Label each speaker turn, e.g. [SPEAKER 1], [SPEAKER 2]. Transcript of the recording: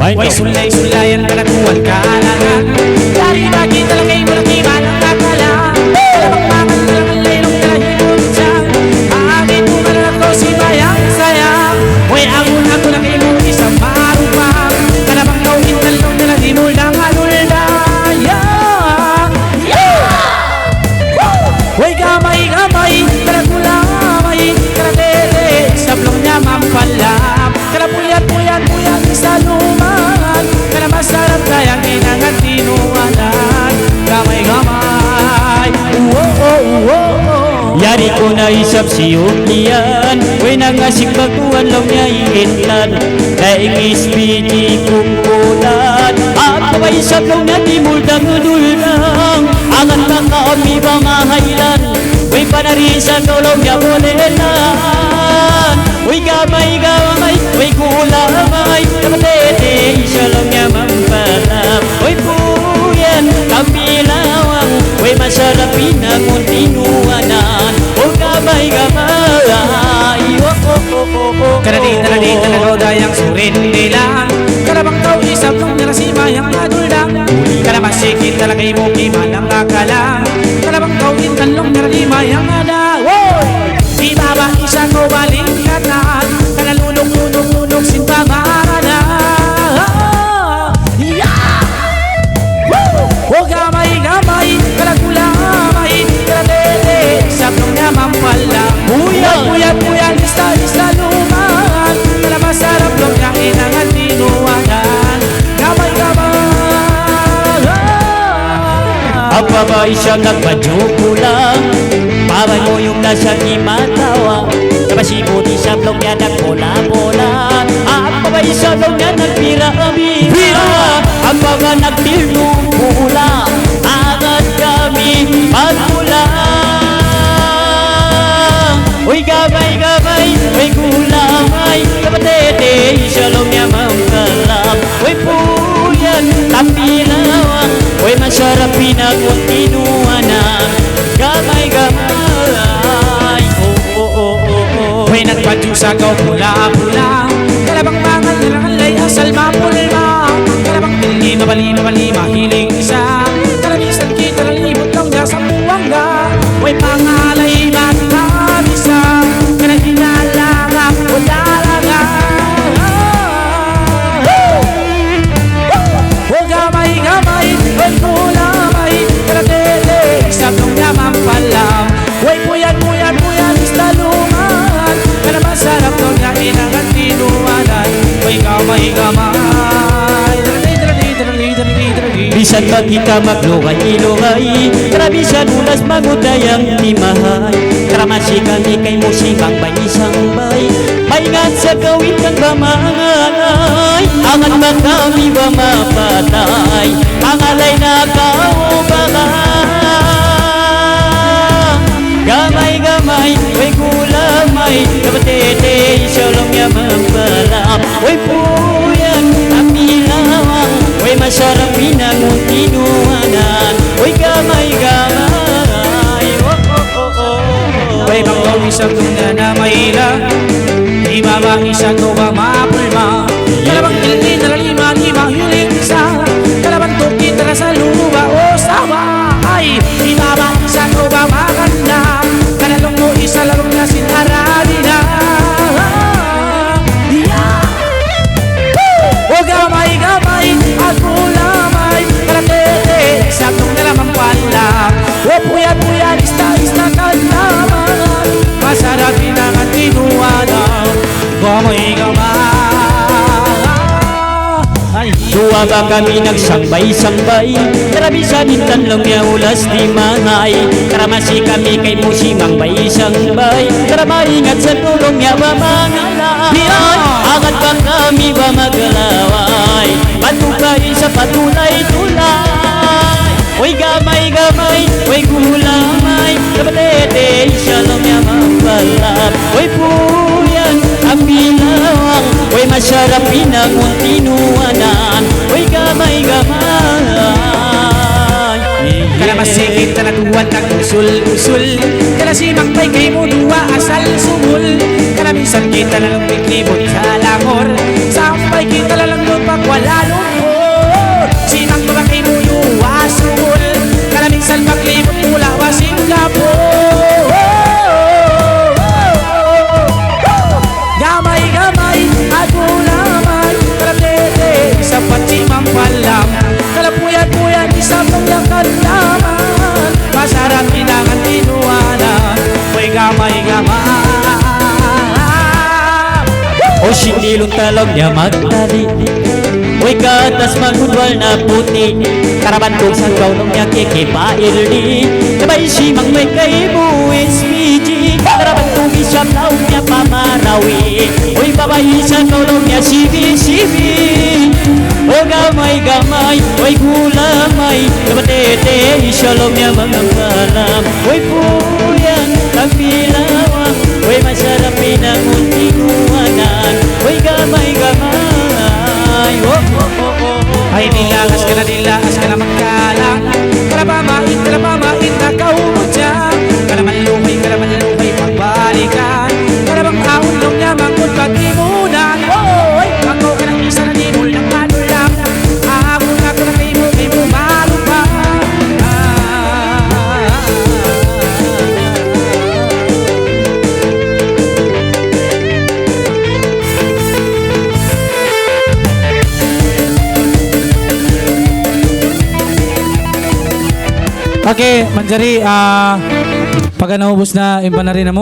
[SPEAKER 1] Way sulay-sulayan ka nagkuwal ka alagan. Dari bagi talagay mo lang imalang kakala. Kalabang mangan lang ang laylong talahimod siyang. Aagin mo ka na ako si bayang sayang. Way ako na kayo mo isang marupang. Kalabang gawin talong talahimod lang aluldayan. Way gamay-gamay, karagulamay, karatete, sablong niya mampalam. Karapuyat-puyat sa luman, karamasarap kayang inangat tinuanan. Gamay-gamay,
[SPEAKER 2] Yari ko na isap siyong liyan. Way nangasik baguan lang niya iinlan. Daing ispiti kumpulan. At kaway isap lang niya timuldang-udulang. Angan makaami ba mahailan. Way panarin sa tulong niya bulilan. Way gamay-gamay, way kulamay, kapatete, isa lang niya mampalam. Way puyan, kamilawang, way masarap pinagmuntinuanan. O gamay-gamay,
[SPEAKER 1] Kanadi talagodayang surin nila. Karabang tao isap nung narasimayang adulang. Karabasikit talagay mo kimalang akala. Karabang tao intalong narasimayang adawoy. Di baba isa ko balingkatan. Kanalunong-lunong-lunong sinpamaranan. O gamay-gamay, kalagulamay, karatete, sablong niya mampalang. Puyat-puyat, isa luman. Kalamasarap lang niya inangan tinuwanan. Gamay-gamay.
[SPEAKER 2] ang babae siyang nagpadyoko lang. Paway mo yung nasa kimatawa. Napasibuti sa blog niya nagpula-pula. Ang babae sa blog niya nagpira-pira. Ang mga nagtilupula. Agad kami magmula. Uy gamay-gamay, uy gulamay, kapatete, isalong niya mangkalap. Uy puyan, tampilawang, uy masarap pinagkuntinuanan. Gamay-gamay,
[SPEAKER 1] uy nagpadyo sa gaw pula-pula. Kalabang mangan nilang alay asal mapulma. Kalabang pili mabali mahiling isa. Kalabisan kita lalibot lang niya sa buwangga. Uy pangalay matamisa. Kanang hinalangak o dalaga. O gamay-gamay, uy kulamay, karatete, sablong niya mampalam. Uy puyan, istalungan. Kana masarap daw niya inangan tinuwanan. Uy gamay-gamay,
[SPEAKER 2] bisan ba kita maglungay-ilungay, karabisan ulas magudayang timahay. Karamasi kami kay musimang bay isang bay. Maingat sa gawin kang bamangay. Angan ba kami ba mapatay? Pangalay na kaubangay. Gamay-gamay, uy gulamay, kapatete, isalong niya mampalam. Uy puyan, tamilawang, uy masarap pinagkuntinuanan. Uy gamay-gamay,
[SPEAKER 1] uy bangkong isang tuna na maila. Di babang isang tuba mapulma. Kalabang kilti na lima hiling isa. Kalabang tuki na sa luba o sawa. Ay, di babang isang tuba maganda. Kanalong mo isa larong na sinarabina. O gamay-gamay, ako lamay, karatete, saktong na lamang pala. O puyat-puyat, ista kalaman, masarap pinangan tinuwanan. Gamay-gamay.
[SPEAKER 2] duwa ba kami nagsambay-sambay. Karabisan intan lang niya ulas di mahay. Karamasi kami kay musimang bay isang bay. Karamaringat sa tulong niya ba mangalay. Agad ba kami ba magalaway? Patugay sa patulay-tulay. Uy gamay-gamay, uy gulamay, kapatete, isa lang niya mabalap. Uy puyan, ang bilawang, uy masarap pinagkuntinuanan. Uy gamay-gamay.
[SPEAKER 1] Kalamasikit na natuwan nag-usul-usul. Kalasimang bay kay mo duwa asal sumul. Kalamisan kita na lang may klibot sa langor. Sampay kita na lang pag wala lungkot. Sinang babakay mo yung asul, kalaminsan maglibot mula wa Singapore. Gamay-gamay at ulamay, kalapete, isa patimang palam, kalapuyat-puyat, isa pangyakan naman, masarap ilangan tinuanan, may gamay-gamay.
[SPEAKER 2] O sinilong talong niya magtali, oy gatas magudwal na puti, karabantog sa kaulong niya kikipairli, sabay simang may kaibo SPG, karabantog isang taong niya pamarawi, oy babae sa kaulong niya sibi-sibi. O gamay-gamay, oy gulamay, kabatete isyalong niya mga kalam, oy puyan ang pilawang, oy masarap pinanguntinuanan, oy gamay-gamay. Oh, oh, oh, oh, oh.
[SPEAKER 1] Ay nilagas ka na magkalang, kalapamait na kaumutya, kalaman-lumay pagbalikan, kalabang aunlong niya mangkot patimunan. Oy, ako ka ng isa na nimul ng ano lang, aabot ako na kay mo malupa. Okay, Manjari, pag naubos na yung panarin mo,